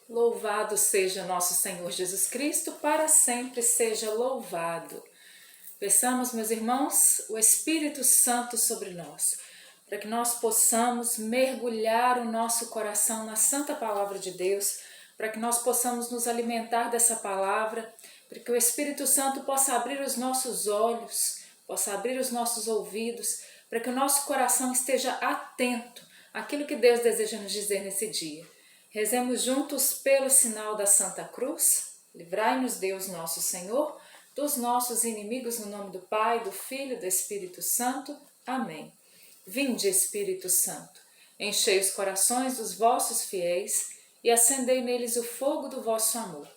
Louvado seja nosso Senhor Jesus Cristo, para sempre seja louvado. Peçamos, meus irmãos, o Espírito Santo sobre nós, para que nós possamos mergulhar o nosso coração na Santa Palavra de Deus, para que nós possamos nos alimentar dessa palavra, para que o Espírito Santo possa abrir os nossos olhos, possa abrir os nossos ouvidos, para que o nosso coração esteja atento àquilo que Deus deseja nos dizer nesse dia. Rezemos juntos pelo sinal da Santa Cruz. Livrai-nos Deus nosso Senhor dos nossos inimigos, no nome do Pai, do Filho e do Espírito Santo. Amém. Vinde, Espírito Santo, enchei os corações dos vossos fiéis e acendei neles o fogo do vosso amor.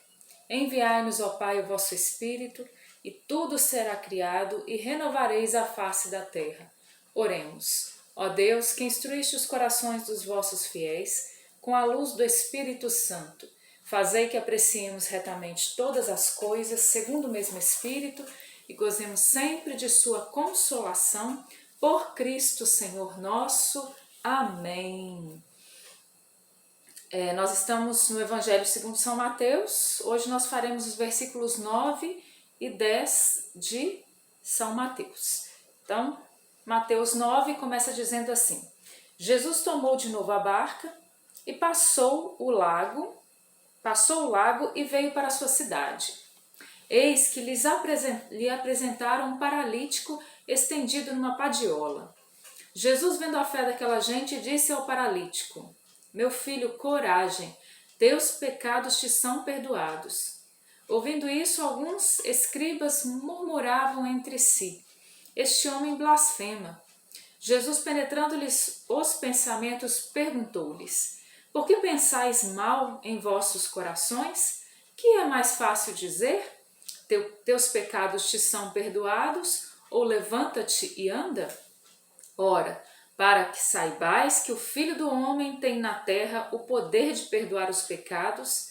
Enviai-nos, ó Pai, o vosso Espírito, e tudo será criado e renovareis a face da terra. Oremos. Ó Deus, que instruíste os corações dos vossos fiéis com a luz do Espírito Santo, fazei que apreciemos retamente todas as coisas segundo o mesmo Espírito e gozemos sempre de sua consolação, por Cristo Senhor nosso. Amém. Nós estamos no Evangelho segundo São Mateus. Hoje nós faremos os versículos 9 e 10 de São Mateus. Então, Mateus 9 começa dizendo assim: Jesus tomou de novo a barca e passou o lago e veio para a sua cidade. Eis que lhe apresentaram um paralítico estendido numa padiola. Jesus, vendo a fé daquela gente, disse ao paralítico: Meu filho, coragem, teus pecados te são perdoados. Ouvindo isso, alguns escribas murmuravam entre si: Este homem blasfema. Jesus, penetrando-lhes os pensamentos, perguntou-lhes: Por que pensais mal em vossos corações? Que é mais fácil dizer? Teus pecados te são perdoados, ou levanta-te e anda? Ora, para que saibais que o Filho do Homem tem na terra o poder de perdoar os pecados,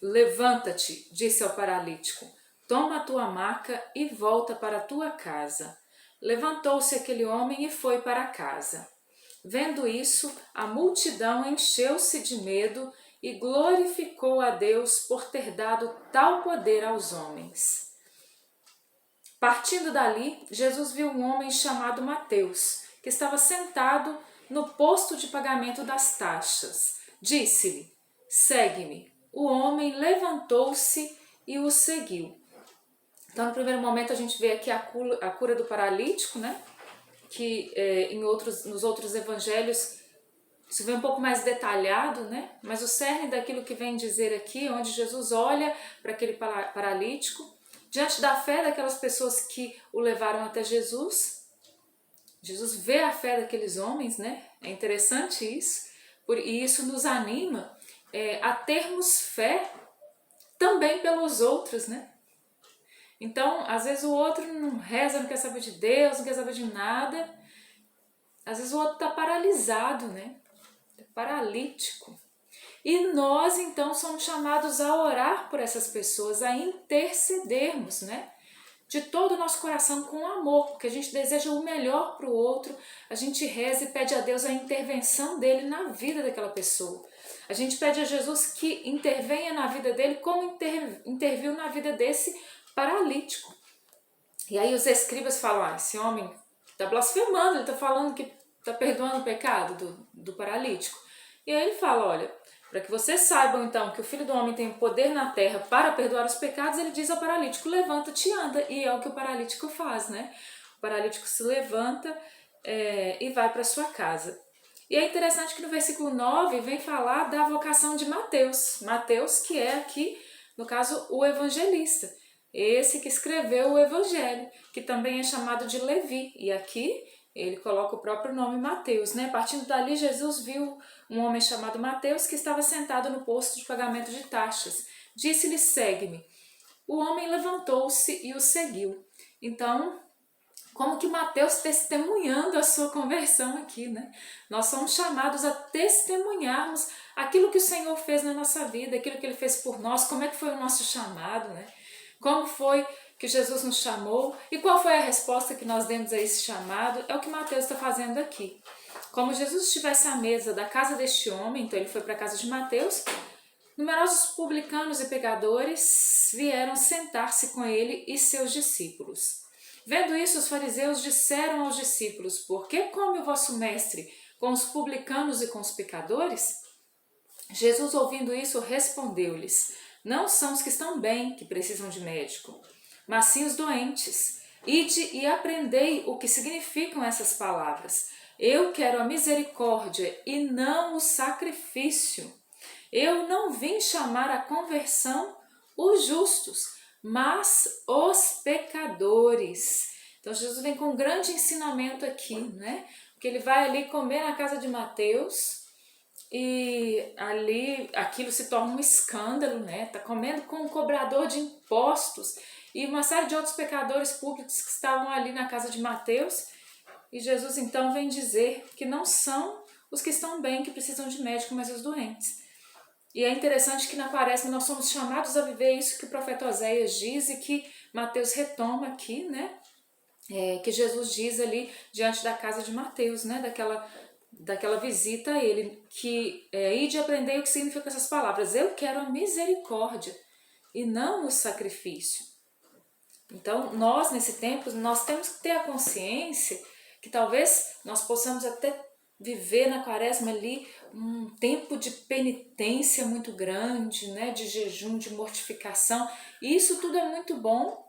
levanta-te, disse ao paralítico, toma a tua maca e volta para a tua casa. Levantou-se aquele homem e foi para casa. Vendo isso, a multidão encheu-se de medo e glorificou a Deus por ter dado tal poder aos homens. Partindo dali, Jesus viu um homem chamado Mateus, que estava sentado no posto de pagamento das taxas. Disse-lhe: Segue-me. O homem levantou-se e o seguiu. Então, no primeiro momento, a gente vê aqui a cura do paralítico, né? Que nos outros evangelhos isso vem um pouco mais detalhado, né? Mas o cerne daquilo que vem dizer aqui, onde Jesus olha para aquele paralítico, diante da fé daquelas pessoas que o levaram até Jesus, Jesus vê a fé daqueles homens, né? É interessante isso, e isso nos anima a termos fé também pelos outros, né? Então, às vezes o outro não reza, não quer saber de Deus, não quer saber de nada. Às vezes o outro está paralisado, né? Paralítico. E nós, então, somos chamados a orar por essas pessoas, a intercedermos, né? De todo o nosso coração com amor, porque a gente deseja o melhor para o outro, a gente reza e pede a Deus a intervenção dele na vida daquela pessoa. A gente pede a Jesus que intervenha na vida dele como interviu na vida desse paralítico. E aí os escribas falam, esse homem está blasfemando, ele está falando que está perdoando o pecado do paralítico. E aí ele fala, olha, para que vocês saibam então que o Filho do Homem tem poder na terra para perdoar os pecados, ele diz ao paralítico, levanta-te e anda. E é o que o paralítico faz, né? O paralítico se levanta e vai para sua casa. E é interessante que no versículo 9 vem falar da vocação de Mateus. Mateus, que é aqui, no caso, o evangelista. Esse que escreveu o evangelho, que também é chamado de Levi. E aqui ele coloca o próprio nome Mateus, né? Partindo dali, Jesus viu um homem chamado Mateus que estava sentado no posto de pagamento de taxas. Disse-lhe, segue-me. O homem levantou-se e o seguiu. Então, como que Mateus testemunhando a sua conversão aqui, né? Nós somos chamados a testemunharmos aquilo que o Senhor fez na nossa vida, aquilo que Ele fez por nós, como é que foi o nosso chamado, né? Como foi que Jesus nos chamou e qual foi a resposta que nós demos a esse chamado, é o que Mateus está fazendo aqui. Como Jesus estivesse à mesa da casa deste homem, então ele foi para a casa de Mateus, Numerosos publicanos e pecadores vieram sentar-se com ele e seus discípulos. Vendo isso, os fariseus disseram aos discípulos: Por que come o vosso mestre com os publicanos e com os pecadores? Jesus, ouvindo isso, respondeu-lhes: Não são os que estão bem que precisam de médico, mas sim os doentes. Ide e aprendei o que significam essas palavras. Eu quero a misericórdia e não o sacrifício. Eu não vim chamar a conversão os justos, mas os pecadores. Então Jesus vem com um grande ensinamento aqui, né? Porque ele vai ali comer na casa de Mateus e ali aquilo se torna um escândalo, né? Tá comendo com um cobrador de impostos e uma série de outros pecadores públicos que estavam ali na casa de Mateus. E Jesus então vem dizer que não são os que estão bem que precisam de médico, mas os doentes. E é interessante que na Quaresma nós somos chamados a viver isso que o profeta Oséias diz e que Mateus retoma aqui, né? Que Jesus diz ali diante da casa de Mateus, né? Daquela visita a ele, que ide aprender o que significam essas palavras. Eu quero a misericórdia e não o sacrifício. Então, nós nesse tempo, nós temos que ter a consciência que talvez nós possamos até viver na Quaresma ali um tempo de penitência muito grande, né, de jejum, de mortificação. E isso tudo é muito bom,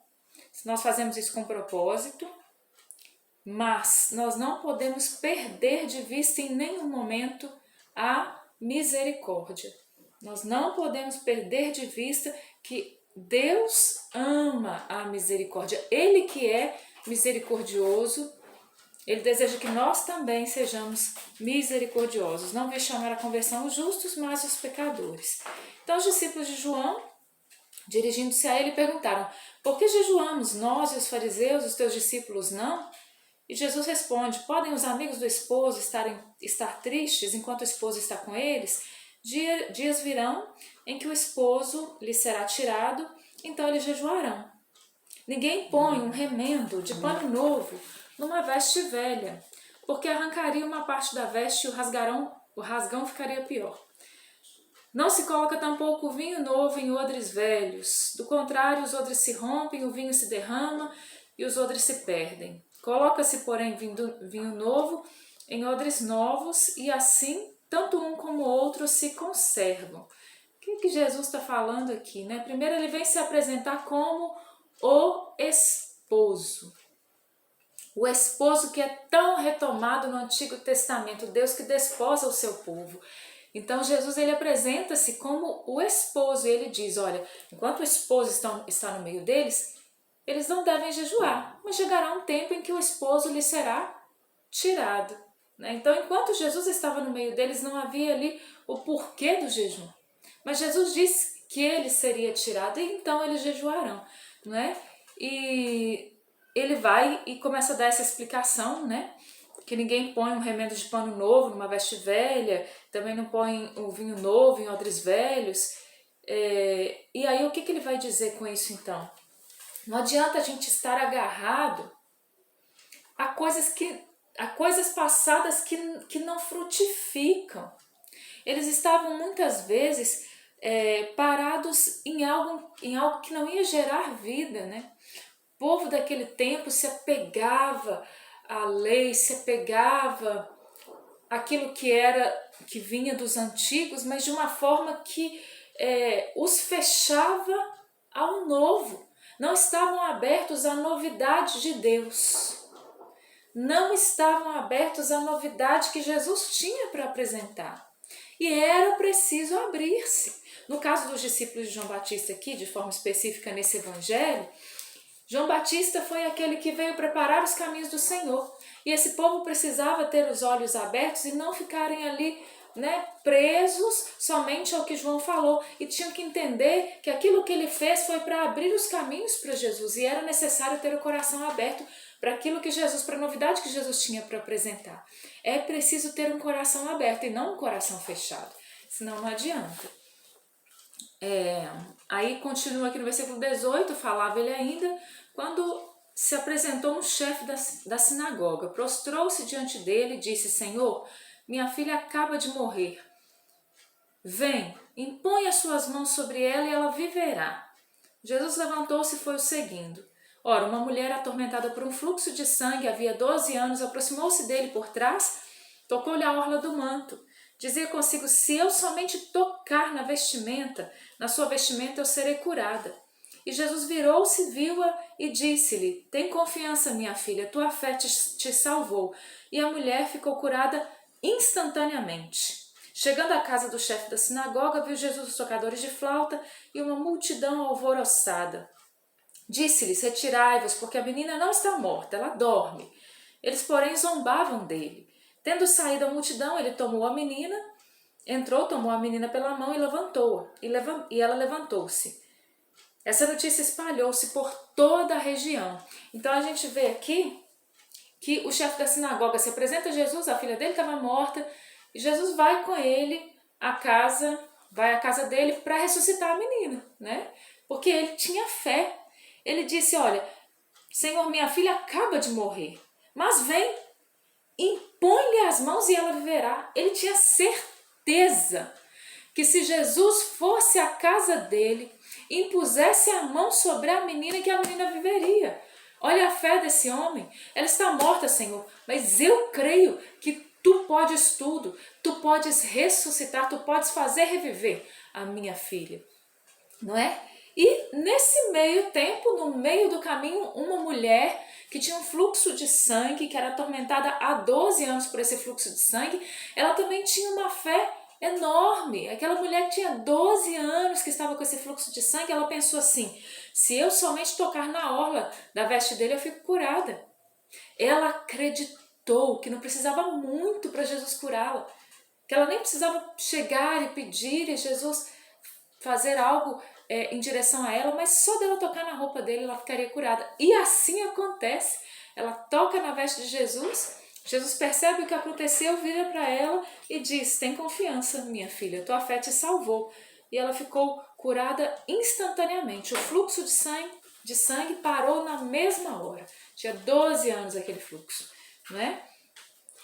se nós fazemos isso com propósito, mas nós não podemos perder de vista em nenhum momento a misericórdia. Nós não podemos perder de vista que Deus ama a misericórdia. Ele que é misericordioso, ele deseja que nós também sejamos misericordiosos. Não veio chamar a conversão os justos, mas os pecadores. Então os discípulos de João, dirigindo-se a ele, perguntaram: Por que jejuamos nós e os fariseus, os teus discípulos não? E Jesus responde: Podem os amigos do esposo estar tristes enquanto o esposo está com eles? Dias virão em que o esposo lhe será tirado, então eles jejuarão. Ninguém põe um remendo de pano novo numa veste velha, porque arrancaria uma parte da veste e o rasgão ficaria pior. Não se coloca tampouco o vinho novo em odres velhos, do contrário, os odres se rompem, o vinho se derrama e os odres se perdem. Coloca-se, porém, vinho novo em odres novos, e assim, tanto um como o outro se conservam. O que Jesus está falando aqui, né? Primeiro ele vem se apresentar como o esposo. O esposo que é tão retomado no Antigo Testamento, Deus que desposa o seu povo. Então Jesus ele apresenta-se como o esposo, e ele diz: olha, enquanto o esposo está no meio deles, eles não devem jejuar, mas chegará um tempo em que o esposo lhe será tirado, né? Então, enquanto Jesus estava no meio deles, não havia ali o porquê do jejum. Mas Jesus disse que ele seria tirado, e então eles jejuarão, né? E ele vai e começa a dar essa explicação, né? Que ninguém põe um remendo de pano novo numa veste velha, também não põe o vinho novo em odres velhos. E aí o que ele vai dizer com isso então? Não adianta a gente estar agarrado a coisas passadas que não frutificam. Eles estavam muitas vezes parados em algo que não ia gerar vida, né? O povo daquele tempo se apegava à lei, se apegava àquilo que vinha dos antigos, mas de uma forma que os fechava ao novo. Não estavam abertos à novidade de Deus. Não estavam abertos à novidade que Jesus tinha para apresentar. E era preciso abrir-se. No caso dos discípulos de João Batista aqui, de forma específica nesse evangelho, João Batista foi aquele que veio preparar os caminhos do Senhor. E esse povo precisava ter os olhos abertos e não ficarem ali, né, presos somente ao que João falou, e tinham que entender que aquilo que ele fez foi para abrir os caminhos para Jesus, e era necessário ter o coração aberto para aquilo que Jesus, para a novidade que Jesus tinha para apresentar. É preciso ter um coração aberto e não um coração fechado, senão não adianta. Aí continua aqui no versículo 18, falava ele ainda, quando se apresentou um chefe da sinagoga, prostrou-se diante dele e disse: Senhor, minha filha acaba de morrer, Vem, impõe as suas mãos sobre ela e ela viverá. Jesus levantou-se e foi o seguindo. Ora, uma mulher atormentada por um fluxo de sangue havia 12 anos aproximou-se dele por trás, tocou-lhe a orla do manto. Dizia consigo, se eu somente tocar na sua vestimenta eu serei curada. E Jesus virou-se, viu-a e disse-lhe, tem confiança, minha filha, tua fé te salvou. E a mulher ficou curada instantaneamente. Chegando à casa do chefe da sinagoga, viu Jesus os tocadores de flauta e uma multidão alvoroçada. Disse-lhes, retirai-vos, porque a menina não está morta, ela dorme. Eles, porém, zombavam dele. Tendo saído a multidão, ele tomou a menina, entrou, tomou a menina pela mão e levantou-a. E ela levantou-se. Essa notícia espalhou-se por toda a região. Então a gente vê aqui que o chefe da sinagoga se apresenta a Jesus, a filha dele estava morta, e Jesus vai com ele à casa, vai à casa dele para ressuscitar a menina, né? Porque ele tinha fé. Ele disse, olha, Senhor, minha filha acaba de morrer, mas vem, impõe-lhe as mãos e ela viverá. Ele tinha certeza que se Jesus fosse à casa dele, impusesse a mão sobre a menina, que a menina viveria. Olha a fé desse homem. Ela está morta, Senhor, mas eu creio que tu podes tudo. Tu podes ressuscitar, tu podes fazer reviver a minha filha. Não é? E nesse meio tempo, no meio do caminho, uma mulher que tinha um fluxo de sangue, que era atormentada há 12 anos por esse fluxo de sangue, ela também tinha uma fé enorme. Aquela mulher que tinha 12 anos, que estava com esse fluxo de sangue, ela pensou assim, se eu somente tocar na orla da veste dele, eu fico curada. Ela acreditou que não precisava muito para Jesus curá-la, que ela nem precisava chegar e pedir e Jesus fazer algo em direção a ela, mas só dela tocar na roupa dele, ela ficaria curada. E assim acontece. Ela toca na veste de Jesus, Jesus percebe o que aconteceu, vira para ela e diz, tem confiança, minha filha, tua fé te salvou. E ela ficou curada instantaneamente. O fluxo de sangue parou na mesma hora. Tinha 12 anos aquele fluxo, né?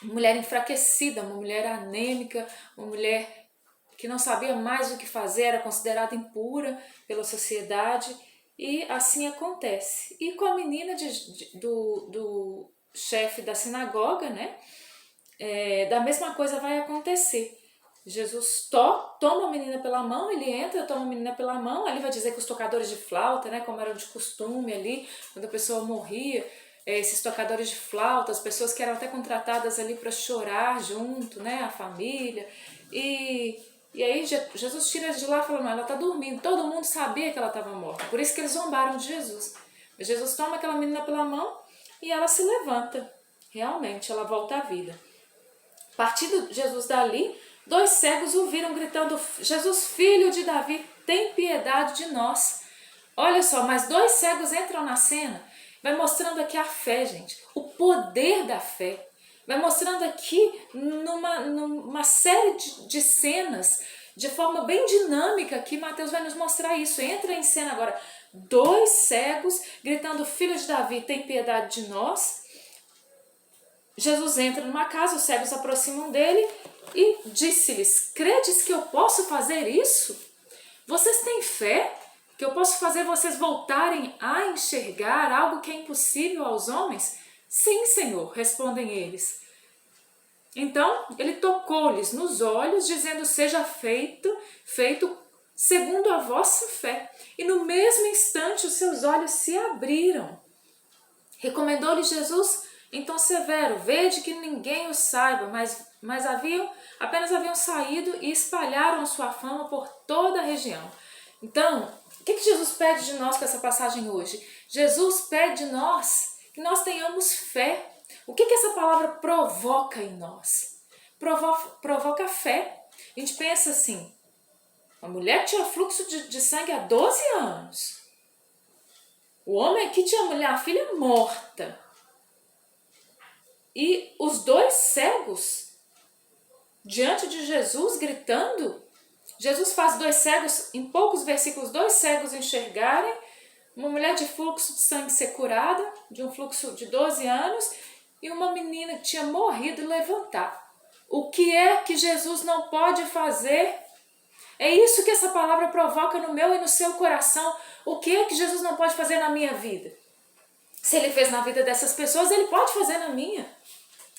Uma mulher enfraquecida, uma mulher anêmica, uma mulher que não sabia mais o que fazer, era considerada impura pela sociedade, e assim acontece. E com a menina do chefe da sinagoga, né? Da mesma coisa vai acontecer. Jesus toma a menina pela mão, ele entra, toma a menina pela mão, ali vai dizer que os tocadores de flauta, né, como era de costume ali, quando a pessoa morria, esses tocadores de flauta, as pessoas que eram até contratadas ali para chorar junto, né, a família, e aí Jesus tira de lá falando, ela está dormindo, todo mundo sabia que ela estava morta, por isso que eles zombaram de Jesus. Mas Jesus toma aquela menina pela mão e ela se levanta, realmente, ela volta à vida. Partindo Jesus dali, 2 cegos o viram gritando, Jesus, filho de Davi, tem piedade de nós. Olha só, mas 2 cegos entram na cena, vai mostrando aqui a fé, gente, o poder da fé. Vai mostrando aqui numa série de cenas, de forma bem dinâmica, que Mateus vai nos mostrar isso. Entra em cena agora 2 cegos gritando, filho de Davi, tem piedade de nós. Jesus entra numa casa, os cegos se aproximam dele e disse-lhes, credes que eu posso fazer isso? Vocês têm fé que eu posso fazer vocês voltarem a enxergar algo que é impossível aos homens? Sim, Senhor, respondem eles. Então, ele tocou-lhes nos olhos, dizendo, seja feito segundo a vossa fé. E no mesmo instante os seus olhos se abriram. Recomendou-lhes Jesus em tom severo, vede que ninguém o saiba, mas apenas haviam saído e espalharam sua fama por toda a região. Então, o que Jesus pede de nós com essa passagem hoje? Jesus pede de nós que nós tenhamos fé. O que essa palavra provoca em nós? Provoca fé. A gente pensa assim, a mulher tinha fluxo de sangue há 12 anos. O homem aqui tinha a filha morta. E os 2 cegos, diante de Jesus, gritando, Jesus faz 2 cegos, em poucos versículos, 2 cegos enxergarem, uma mulher de fluxo de sangue ser curada, de um fluxo de 12 anos, e uma menina que tinha morrido levantar. O que é que Jesus não pode fazer? É isso que essa palavra provoca no meu e no seu coração. O que é que Jesus não pode fazer na minha vida? Se ele fez na vida dessas pessoas, ele pode fazer na minha.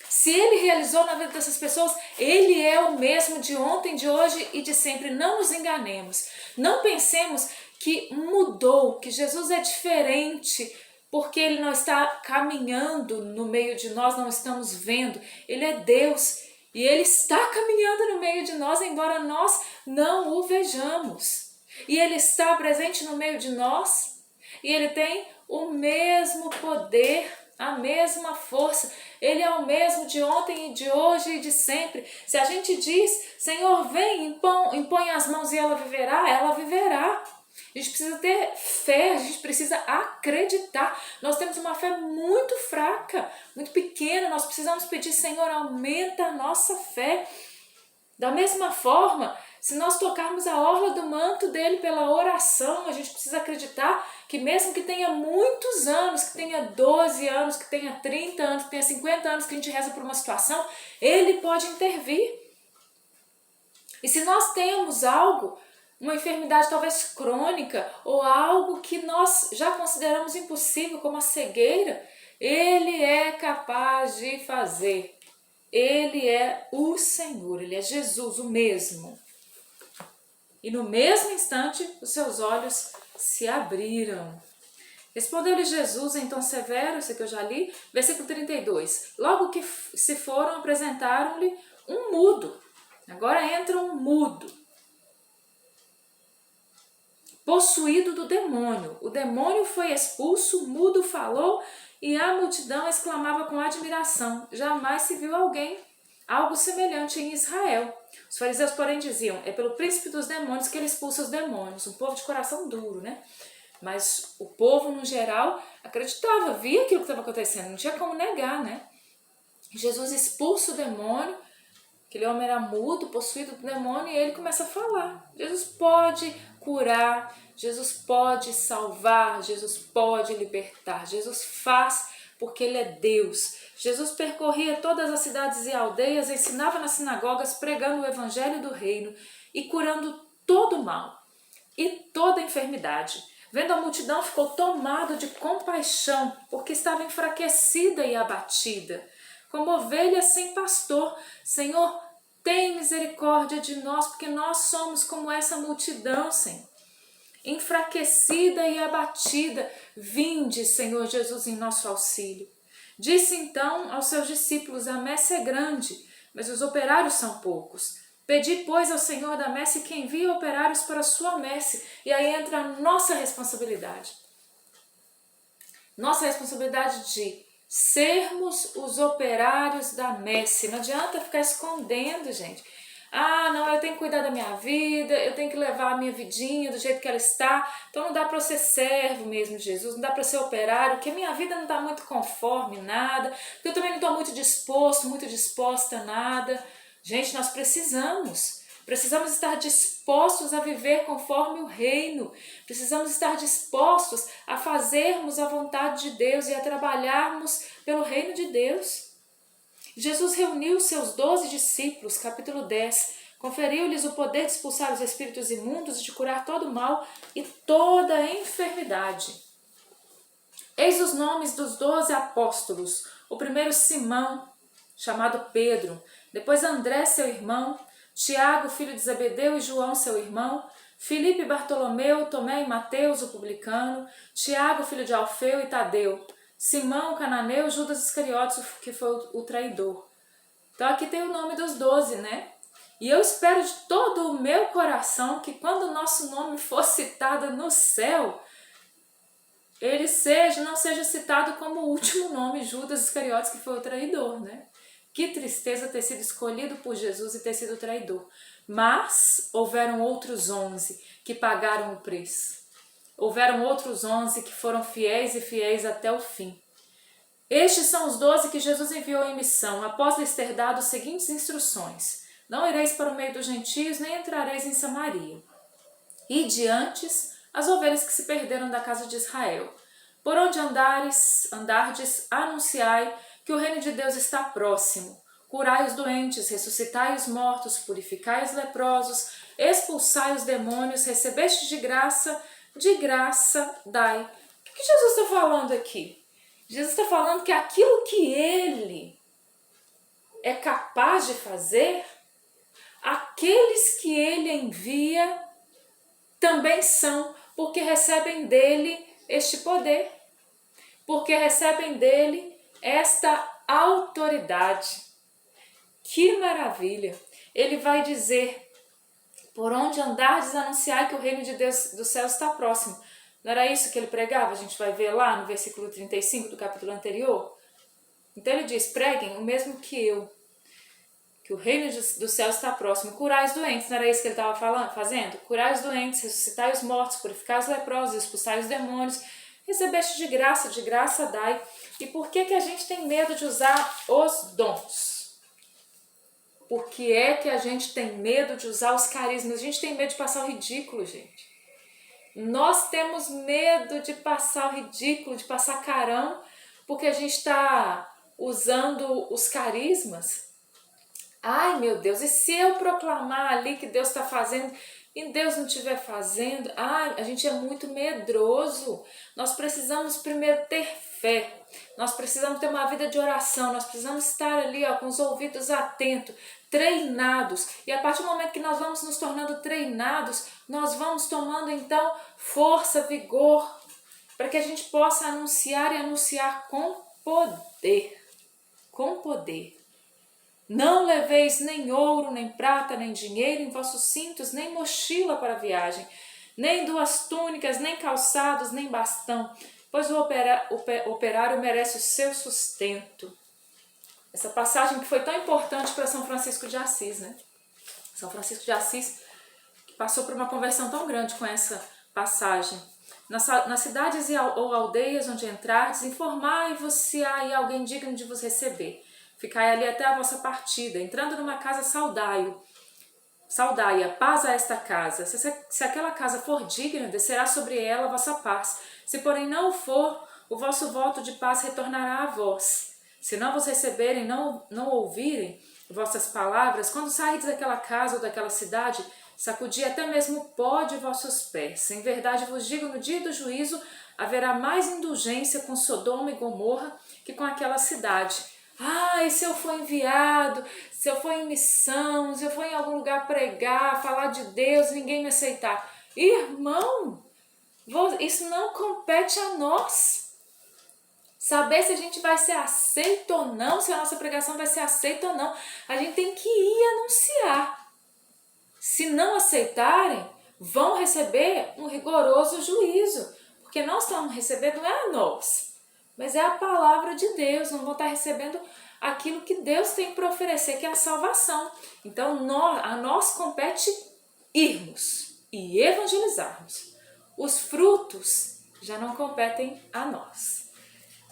Se ele realizou na vida dessas pessoas, ele é o mesmo de ontem, de hoje e de sempre. Não nos enganemos. Não pensemos que mudou, que Jesus é diferente, porque ele não está caminhando no meio de nós, não estamos vendo. Ele é Deus e ele está caminhando no meio de nós, embora nós não o vejamos. E ele está presente no meio de nós e ele tem o mesmo poder, a mesma força. Ele é o mesmo de ontem e de hoje e de sempre. Se a gente diz, Senhor, vem, impõe as mãos e ela viverá, ela viverá. A gente precisa ter fé, a gente precisa acreditar. Nós temos uma fé muito fraca, muito pequena. Nós precisamos pedir, Senhor, aumenta a nossa fé. Da mesma forma, se nós tocarmos a orla do manto dele pela oração, a gente precisa acreditar que mesmo que tenha muitos anos, que tenha 12 anos, que tenha 30 anos, que tenha 50 anos que a gente reza por uma situação, ele pode intervir. E se nós temos algo, uma enfermidade talvez crônica, ou algo que nós já consideramos impossível, como a cegueira, ele é capaz de fazer. Ele é o Senhor, ele é Jesus, o mesmo. E no mesmo instante, os seus olhos se abriram. Respondeu-lhe Jesus em tom severo, isso que eu já li, versículo 32. Logo que se foram, apresentaram-lhe um mudo. Agora entra um mudo, possuído do demônio. O demônio foi expulso, o mudo falou e a multidão exclamava com admiração. Jamais se viu algo semelhante em Israel. Os fariseus, porém, diziam, é pelo príncipe dos demônios que ele expulsa os demônios. Um povo de coração duro, né? Mas o povo, no geral, acreditava, via aquilo que estava acontecendo, não tinha como negar, né? Jesus expulsa o demônio, aquele homem era mudo, possuído do demônio, e ele começa a falar. Jesus pode curar, Jesus pode salvar, Jesus pode libertar, Jesus faz porque ele é Deus. Jesus percorria todas as cidades e aldeias, ensinava nas sinagogas, pregando o evangelho do reino e curando todo o mal e toda enfermidade. Vendo a multidão, ficou tomado de compaixão, porque estava enfraquecida e abatida, como ovelha sem pastor. Senhor, tem misericórdia de nós, porque nós somos como essa multidão, Senhor. Enfraquecida e abatida, vinde, Senhor Jesus, em nosso auxílio. Disse então aos seus discípulos, a messe é grande, mas os operários são poucos. Pedi, pois, ao Senhor da messe que envie operários para a sua messe. E aí entra a nossa responsabilidade. Nossa responsabilidade de sermos os operários da messe. Não adianta ficar escondendo, gente. Ah, não, eu tenho que cuidar da minha vida, eu tenho que levar a minha vidinha do jeito que ela está. Então não dá para eu ser servo mesmo de Jesus, não dá para ser operário, porque a minha vida não está muito conforme nada, porque eu também não estou muito disposto, muito disposta a nada. Gente, nós precisamos estar dispostos a viver conforme o reino, precisamos estar dispostos a fazermos a vontade de Deus e a trabalharmos pelo reino de Deus. Jesus reuniu os seus 12 discípulos, capítulo 10, conferiu-lhes o poder de expulsar os espíritos imundos e de curar todo o mal e toda enfermidade. Eis os nomes dos 12 apóstolos. O primeiro, Simão, chamado Pedro, depois André, seu irmão, Tiago, filho de Zebedeu, e João, seu irmão, Filipe, Bartolomeu, Tomé e Mateus, o publicano, Tiago, filho de Alfeu e Tadeu, Simão, o cananeu, Judas Iscariotes, que foi o traidor. Então aqui tem o nome dos 12, né? E eu espero de todo o meu coração que quando o nosso nome for citado no céu, ele não seja citado como o último nome, Judas Iscariotes, que foi o traidor, né? Que tristeza ter sido escolhido por Jesus e ter sido traidor. Mas houveram outros 11 que pagaram o preço. Houveram outros 11 que foram fiéis e fiéis até o fim. Estes são os 12 que Jesus enviou em missão, após lhes ter dado as seguintes instruções. Não ireis para o meio dos gentios, nem entrareis em Samaria. Ide antes as ovelhas que se perderam da casa de Israel. Por onde andardes, anunciai que o reino de Deus está próximo. Curai os doentes, ressuscitai os mortos, purificai os leprosos, expulsai os demônios, recebeste de graça dai. O que Jesus está falando aqui? Jesus está falando que aquilo que Ele é capaz de fazer, aqueles que Ele envia também são, porque recebem dele este poder, porque recebem dele esta autoridade. Que maravilha! Ele vai dizer: por onde andardes, anunciai que o reino de Deus do céu está próximo. Não era isso que ele pregava? A gente vai ver lá no versículo 35 do capítulo anterior. Então ele diz: preguem o mesmo que eu, que o reino do céu está próximo. Curai os doentes, não era isso que ele estava fazendo? Curai os doentes, ressuscitai os mortos, purificai os leprosos, expulsai os demônios. Recebeste de graça dai. E por que a gente tem medo de usar os dons? Por que é que a gente tem medo de usar os carismas? A gente tem medo de passar o ridículo, gente. Nós temos medo de passar o ridículo, de passar carão, porque a gente está usando os carismas. Ai, meu Deus, e se eu proclamar ali que Deus está fazendo e Deus não estiver fazendo? Ai, a gente é muito medroso. Nós precisamos primeiro ter fé. Nós precisamos ter uma vida de oração. Nós precisamos estar ali com os ouvidos atentos, treinados. E a partir do momento que nós vamos nos tornando treinados, nós vamos tomando então força, vigor, para que a gente possa anunciar e anunciar com poder. Com poder. Não leveis nem ouro, nem prata, nem dinheiro em vossos cintos, nem mochila para a viagem, nem 2 túnicas, nem calçados, nem bastão, pois o operário merece o seu sustento. Essa passagem que foi tão importante para São Francisco de Assis, né? São Francisco de Assis passou por uma conversão tão grande com essa passagem. Nas cidades ou aldeias onde entrardes, informai-vos se há aí alguém digno de vos receber. Ficai ali até a vossa partida, entrando numa casa saudaia, paz a esta casa. Se aquela casa for digna, descerá sobre ela a vossa paz. Se porém não for, o vosso voto de paz retornará a vós. Se não vos receberem, não ouvirem vossas palavras, quando sairdes daquela casa ou daquela cidade, sacudi até mesmo o pó de vossos pés. Em verdade vos digo, no dia do juízo haverá mais indulgência com Sodoma e Gomorra que com aquela cidade. E se eu for enviado, se eu for em missão, se eu for em algum lugar pregar, falar de Deus, ninguém me aceitar. Irmão, isso não compete a nós. Saber se a gente vai ser aceito ou não, se a nossa pregação vai ser aceita ou não. A gente tem que ir anunciar. Se não aceitarem, vão receber um rigoroso juízo. Porque nós estamos recebendo, não é a nós, mas é a palavra de Deus. Não vão estar recebendo aquilo que Deus tem para oferecer, que é a salvação. Então, a nós compete irmos e evangelizarmos. Os frutos já não competem a nós.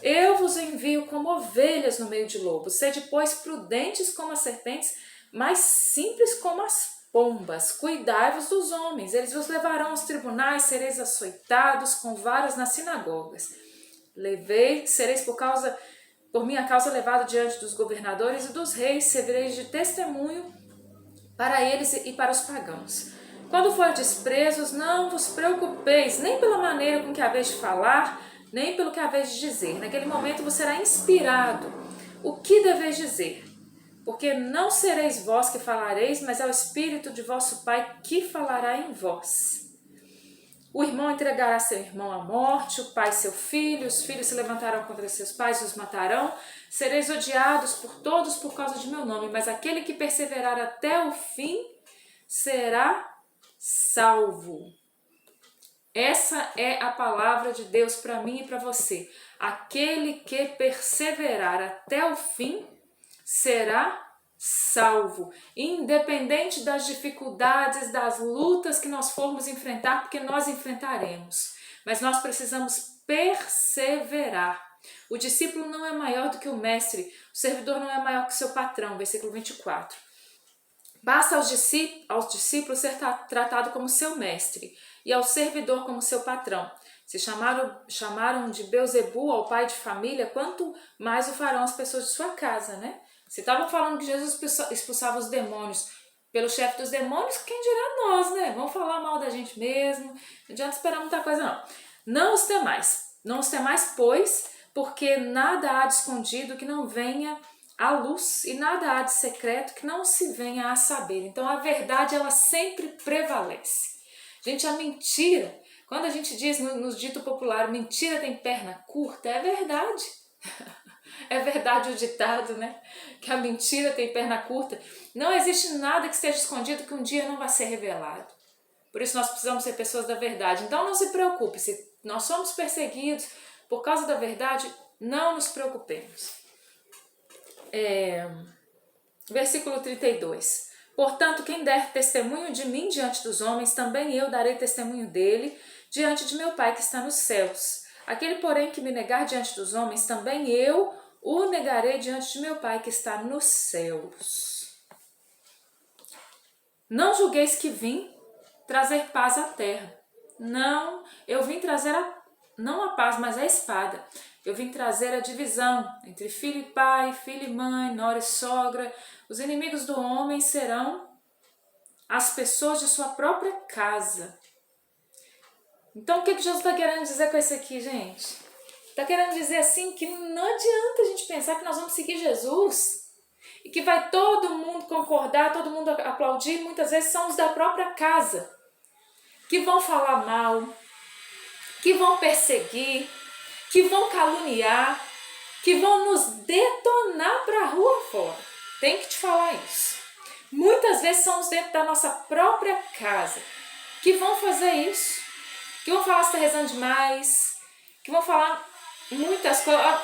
Eu vos envio como ovelhas no meio de lobos. Sede, pois, prudentes como as serpentes, mas simples como as pombas. Cuidai-vos dos homens, eles vos levarão aos tribunais, sereis açoitados com varas nas sinagogas. Sereis por minha causa levado diante dos governadores e dos reis, servireis de testemunho para eles e para os pagãos. Quando fordes presos, não vos preocupeis, nem pela maneira com que haveis de falar, nem pelo que haveis de dizer. Naquele momento vos será inspirado o que deveis dizer, porque não sereis vós que falareis, mas é o Espírito de vosso Pai que falará em vós. O irmão entregará seu irmão à morte, o pai seu filho, os filhos se levantarão contra seus pais e os matarão. Sereis odiados por todos por causa de meu nome, mas aquele que perseverar até o fim será salvo. Essa é a palavra de Deus para mim e para você. Aquele que perseverar até o fim será salvo, independente das dificuldades, das lutas que nós formos enfrentar, porque nós enfrentaremos, mas nós precisamos perseverar. O discípulo não é maior do que o mestre, o servidor não é maior que o seu patrão, versículo 24. Basta aos discípulos ser tratado como seu mestre e ao servidor como seu patrão. Se chamaram de Beuzebu ao pai de família, quanto mais o farão as pessoas de sua casa, né? Se estavam falando que Jesus expulsava os demônios pelo chefe dos demônios, quem dirá nós, né? Vão falar mal da gente mesmo, não adianta esperar muita coisa não. Não os temais, pois, porque nada há de escondido que não venha à luz e nada há de secreto que não se venha a saber. Então a verdade, ela sempre prevalece. Gente, a mentira, quando a gente diz no dito popular, mentira tem perna curta, é verdade. É verdade o ditado, né? Que a mentira tem perna curta. Não existe nada que esteja escondido que um dia não vai ser revelado. Por isso nós precisamos ser pessoas da verdade. Então não se preocupe, se nós somos perseguidos por causa da verdade, não nos preocupemos. Versículo 32. Portanto, quem der testemunho de mim diante dos homens, também eu darei testemunho dele diante de meu Pai que está nos céus. Aquele, porém, que me negar diante dos homens, também eu o negarei diante de meu Pai que está nos céus. Não julgueis que vim trazer paz à terra. Não, eu vim trazer não a paz, mas a espada. Eu vim trazer a divisão entre filho e pai, filho e mãe, nora e sogra. Os inimigos do homem serão as pessoas de sua própria casa. Então o que Jesus está querendo dizer com isso aqui, gente? Está querendo dizer assim que não adianta a gente pensar que nós vamos seguir Jesus e que vai todo mundo concordar, todo mundo aplaudir. Muitas vezes são os da própria casa que vão falar mal, que vão perseguir, que vão caluniar, que vão nos detonar para a rua fora. Tem que te falar isso. Muitas vezes são os dentro da nossa própria casa que vão fazer isso, que vão falar que está rezando demais, que vão falar muitas coisas,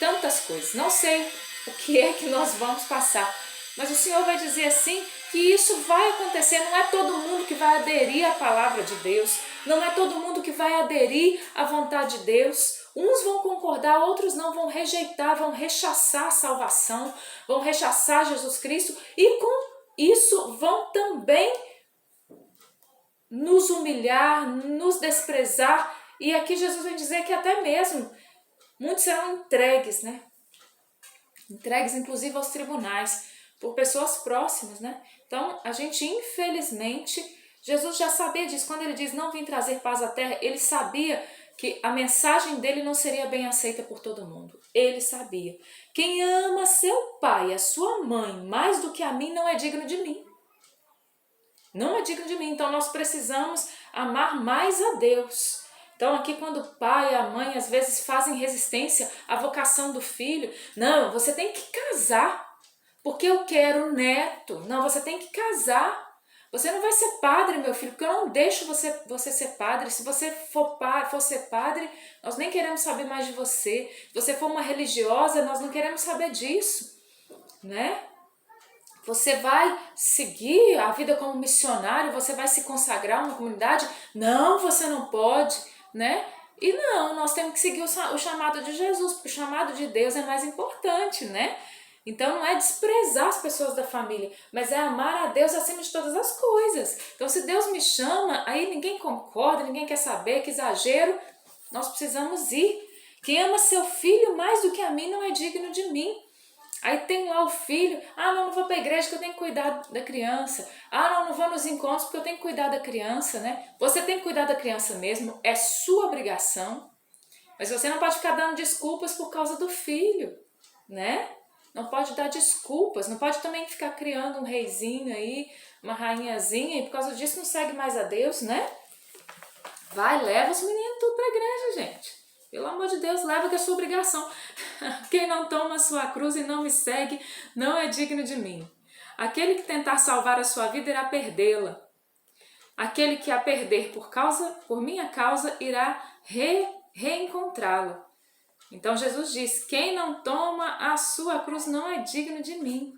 tantas coisas. Não sei o que é que nós vamos passar, mas o Senhor vai dizer assim que isso vai acontecer. Não é todo mundo que vai aderir à palavra de Deus, não é todo mundo que vai aderir à vontade de Deus. Uns vão concordar, outros não, vão rejeitar, vão rechaçar a salvação, vão rechaçar Jesus Cristo e com isso vão também nos humilhar, nos desprezar. E aqui Jesus vem dizer que até mesmo muitos serão entregues, né? Entregues inclusive aos tribunais, por pessoas próximas, né? Então a gente, infelizmente, Jesus já sabia disso. Quando ele diz não vim trazer paz à terra, ele sabia que a mensagem dele não seria bem aceita por todo mundo. Ele sabia. Quem ama seu pai e a sua mãe mais do que a mim não é digno de mim. Não é digno de mim. Então nós precisamos amar mais a Deus. Então aqui quando o pai e a mãe às vezes fazem resistência à vocação do filho, não, você tem que casar, porque eu quero neto. Não, você tem que casar. Você não vai ser padre, meu filho, porque eu não deixo você ser padre. Se você for ser padre, nós nem queremos saber mais de você. Se você for uma religiosa, nós não queremos saber disso, né? Você vai seguir a vida como missionário, você vai se consagrar a uma comunidade? Não, você não pode, né? E não, nós temos que seguir o chamado de Jesus, porque o chamado de Deus é mais importante, né? Então não é desprezar as pessoas da família, mas é amar a Deus acima de todas as coisas. Então se Deus me chama, aí ninguém concorda, ninguém quer saber, que exagero, nós precisamos ir. Quem ama seu filho mais do que a mim não é digno de mim. Aí tem lá o filho, não vou para a igreja porque eu tenho que cuidar da criança. Não vou nos encontros porque eu tenho que cuidar da criança, né? Você tem que cuidar da criança mesmo, é sua obrigação. Mas você não pode ficar dando desculpas por causa do filho, né? Não pode dar desculpas, não pode também ficar criando um reizinho aí, uma rainhazinha, e por causa disso não segue mais a Deus, né? Vai, leva os meninos tudo para a igreja, gente. Pelo amor de Deus, leva que é sua obrigação. Quem não toma a sua cruz e não me segue, não é digno de mim. Aquele que tentar salvar a sua vida irá perdê-la. Aquele que a perder por minha causa irá reencontrá-la. Então Jesus diz, quem não toma a sua cruz não é digno de mim.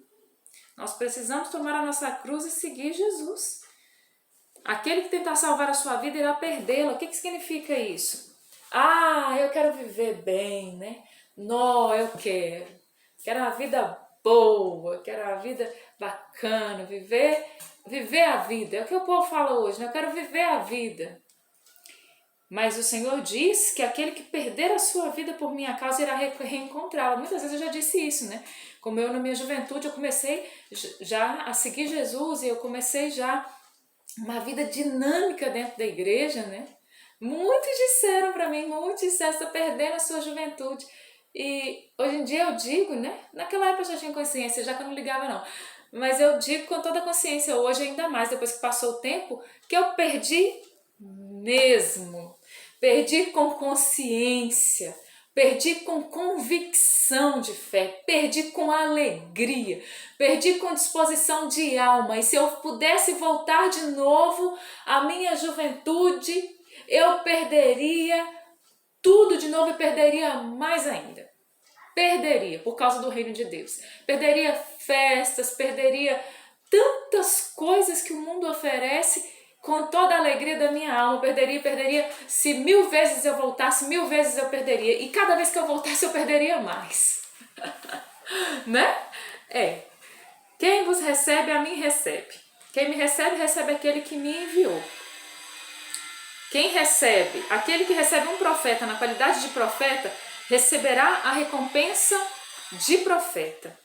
Nós precisamos tomar a nossa cruz e seguir Jesus. Aquele que tentar salvar a sua vida irá perdê-la. O que significa isso? Eu quero viver bem, né? Não, eu quero uma vida boa, quero uma vida bacana, viver a vida. É o que o povo fala hoje, né? Eu quero viver a vida. Mas o Senhor diz que aquele que perder a sua vida por minha causa irá reencontrá-la. Muitas vezes eu já disse isso, né? Como eu na minha juventude, eu comecei já a seguir Jesus e eu comecei já uma vida dinâmica dentro da igreja, né? Muitos disseram para mim, muitos disseram, você está perdendo a sua juventude. E hoje em dia eu digo, né? Naquela época eu já tinha consciência, já que eu não ligava não. Mas eu digo com toda a consciência, hoje ainda mais, depois que passou o tempo, que eu perdi mesmo. Perdi com consciência, perdi com convicção de fé, perdi com alegria, perdi com disposição de alma. E se eu pudesse voltar de novo à minha juventude, eu perderia tudo de novo e perderia mais ainda. Perderia por causa do reino de Deus. Perderia festas, perderia tantas coisas que o mundo oferece com toda a alegria da minha alma. Perderia. Se 1000 vezes eu voltasse, 1000 vezes eu perderia. E cada vez que eu voltasse, eu perderia mais. Né? Quem vos recebe, a mim recebe. Quem me recebe, recebe aquele que me enviou. Quem recebe, aquele que recebe um profeta na qualidade de profeta, receberá a recompensa de profeta.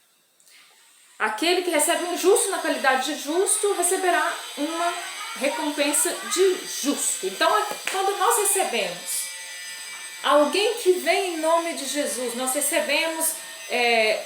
Aquele que recebe um justo na qualidade de justo, receberá uma recompensa de justo. Então, quando nós recebemos alguém que vem em nome de Jesus, nós recebemos,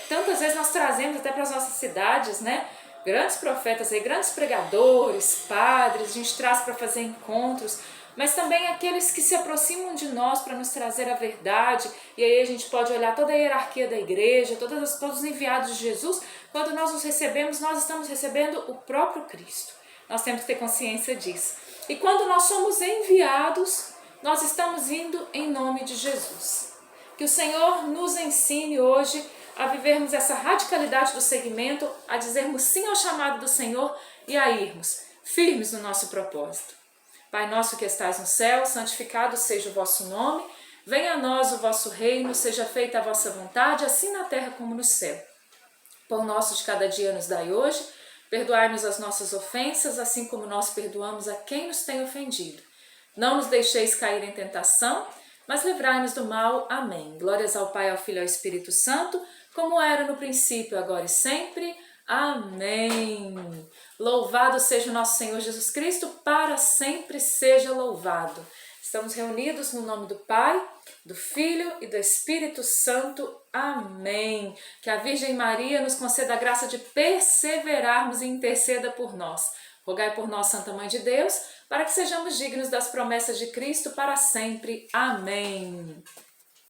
tantas vezes nós trazemos até para as nossas cidades, né? Grandes profetas, grandes pregadores, padres, a gente traz para fazer encontros, mas também aqueles que se aproximam de nós para nos trazer a verdade. E aí a gente pode olhar toda a hierarquia da igreja, todos os enviados de Jesus. Quando nós os recebemos, nós estamos recebendo o próprio Cristo. Nós temos que ter consciência disso. E quando nós somos enviados, nós estamos indo em nome de Jesus. Que o Senhor nos ensine hoje a vivermos essa radicalidade do seguimento, a dizermos sim ao chamado do Senhor e a irmos firmes no nosso propósito. Pai nosso que estais no céu, santificado seja o vosso nome, venha a nós o vosso reino, seja feita a vossa vontade, assim na terra como no céu. Pão nosso de cada dia nos dai hoje, perdoai-nos as nossas ofensas, assim como nós perdoamos a quem nos tem ofendido. Não nos deixeis cair em tentação, mas livrai-nos do mal. Amém. Glórias ao Pai, ao Filho e ao Espírito Santo, como era no princípio, agora e sempre. Amém. Louvado seja o nosso Senhor Jesus Cristo, para sempre seja louvado. Estamos reunidos no nome do Pai, do Filho e do Espírito Santo. Amém. Que a Virgem Maria nos conceda a graça de perseverarmos e interceda por nós. Rogai por nós, Santa Mãe de Deus, para que sejamos dignos das promessas de Cristo para sempre. Amém.